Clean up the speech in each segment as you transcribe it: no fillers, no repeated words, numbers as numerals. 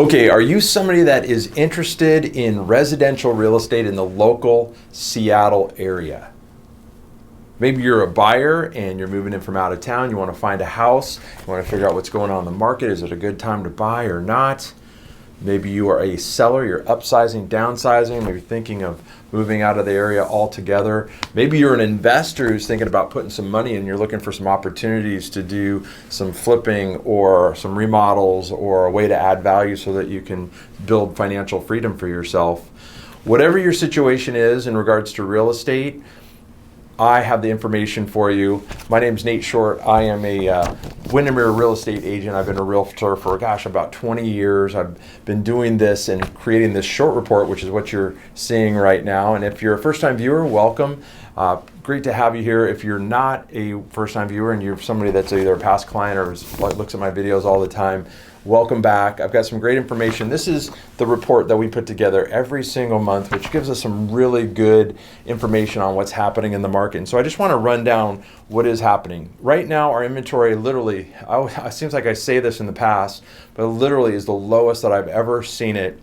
Okay, are you somebody that is interested in residential real estate in the local Seattle area? Maybe you're a buyer and you're moving in from out of town. You want to find a house. You want to figure out what's going on in the market. Is it a good time to buy or not? Maybe you are a seller. You're upsizing, downsizing. Maybe thinking of moving out of the area altogether. Maybe you're an investor who's thinking about putting some money in. You're looking for some opportunities to do some flipping or some remodels or a way to add value so that you can build financial freedom for yourself. Whatever your situation is in regards to real estate, I have the information for you. My name's Nate Short. I am a Windermere real estate agent. I've been a realtor for, about 20 years. I've been doing this and creating this short report, which is what you're seeing right now. And if you're a first-time viewer, welcome. Great to have you here. If you're not a first-time viewer and you're somebody that's either a past client or looks at my videos all the time, welcome back. I've got some great information. This is the report that we put together every single month, which gives us some really good information on what's happening in the market. And so I just want to run down what is happening. Right now, our inventory literally, it seems like I say this in the past, but literally is the lowest that I've ever seen it.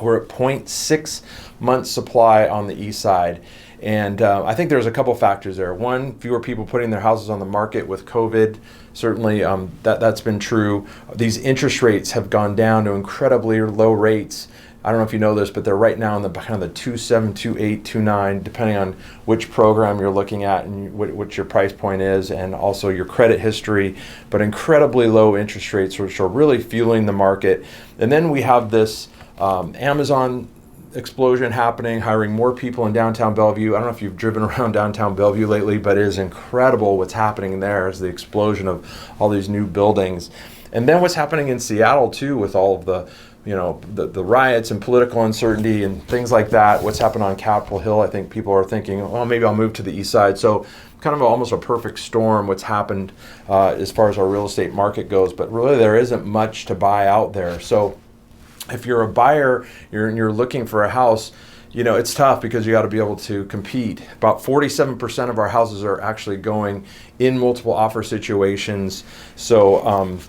We're at 0.6 months supply on the east side. And I think there's a couple factors there. One, fewer people putting their houses on the market with COVID. Certainly that's been true. These interest rates have gone down to incredibly low rates. I don't know if you know this, but they're right now in the kind of the 2.7, 2.8, 2.9, depending on which program you're looking at and what your price point is, and also your credit history. But incredibly low interest rates, which are really fueling the market. And then we have this Amazon explosion happening, hiring more people in downtown Bellevue. I don't know if you've driven around downtown Bellevue lately, but it is incredible what's happening there as the explosion of all these new buildings. And then what's happening in Seattle too, with all of the riots and political uncertainty and things like that. What's happened on Capitol Hill, I think people are thinking, oh, maybe I'll move to the east side. So kind of almost a perfect storm what's happened as far as our real estate market goes. But really there isn't much to buy out there. So if you're a buyer and you're looking for a house, it's tough because you got to be able to compete. About 47% of our houses are actually going in multiple offer situations. So,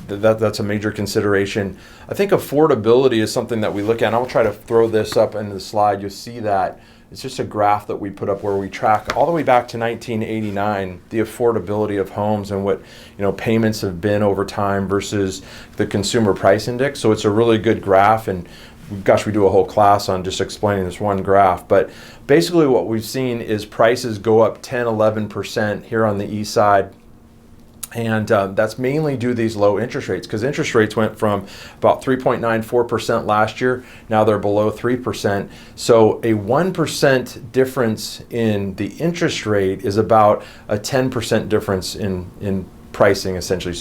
that's a major consideration. I think affordability is something that we look at. And I'll try to throw this up in the slide. You'll see that. It's just a graph that we put up where we track all the way back to 1989, the affordability of homes and what payments have been over time versus the consumer price index. So it's a really good graph, and gosh, we do a whole class on just explaining this one graph. But basically what we've seen is prices go up 10, 11% here on the east side. And that's mainly due to these low interest rates, because interest rates went from about 3.94% last year. Now they're below 3%. So a 1% difference in the interest rate is about a 10% difference in pricing, essentially,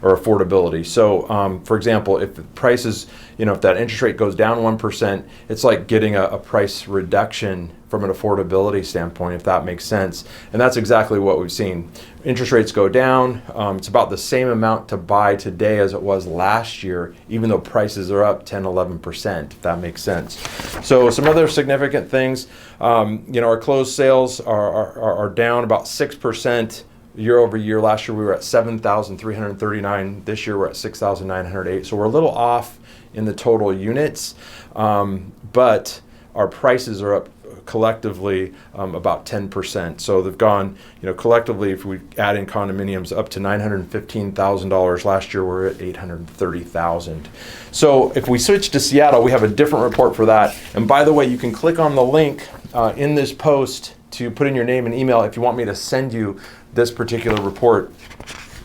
or affordability. So for example, if the prices, if that interest rate goes down 1%, it's like getting a price reduction from an affordability standpoint, if that makes sense. And that's exactly what we've seen. Interest rates go down. It's about the same amount to buy today as it was last year, even though prices are up 10, 11%, if that makes sense. So some other significant things, our closed sales are down about 6%. Year over year. Last year we were at 7,339. This year we're at 6,908. So we're a little off in the total units, but our prices are up collectively about 10%. So they've gone, collectively, if we add in condominiums, up to $915,000. Last year we're at $830,000. So if we switch to Seattle, we have a different report for that. And by the way, you can click on the link in this post to put in your name and email if you want me to send you this particular report.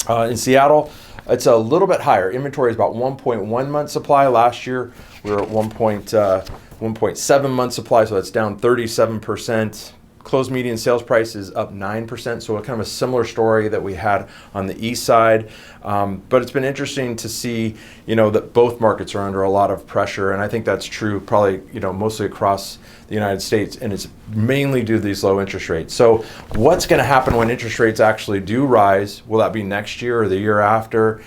In Seattle, it's a little bit higher. Inventory is about 1.1 month supply. Last year, we were at 1.7 month supply, so that's down 37%. Closed median sales price is up 9%, so kind of a similar story that we had on the east side. But it's been interesting to see, that both markets are under a lot of pressure, and I think that's true probably, mostly across the United States, and it's mainly due to these low interest rates. So what's going to happen when interest rates actually do rise? Will that be next year or the year after?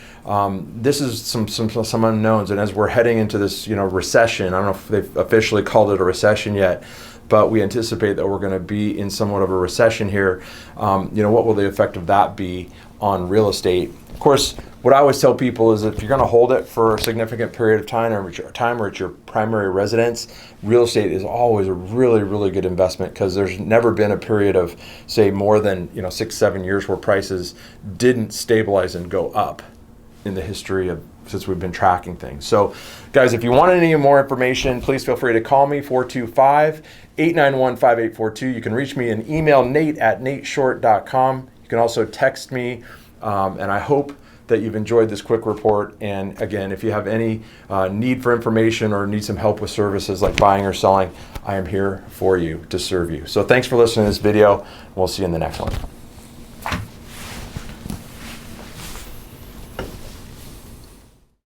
This is some unknowns, and as we're heading into this, recession, I don't know if they've officially called it a recession yet, but we anticipate that we're going to be in somewhat of a recession here. What will the effect of that be on real estate? Of course, what I always tell people is if you're going to hold it for a significant period of time or it's your primary residence, real estate is always a really, really good investment, because there's never been a period of, say, more than 6-7 years where prices didn't stabilize and go up in the history of since we've been tracking things. So guys, if you want any more information, please feel free to call me, 425-891-5842. You can reach me and email nate@nateshort.com. You can also text me, and I hope that you've enjoyed this quick report. And again, if you have any need for information or need some help with services like buying or selling, I am here for you to serve you. So thanks for listening to this video. We'll see you in the next one.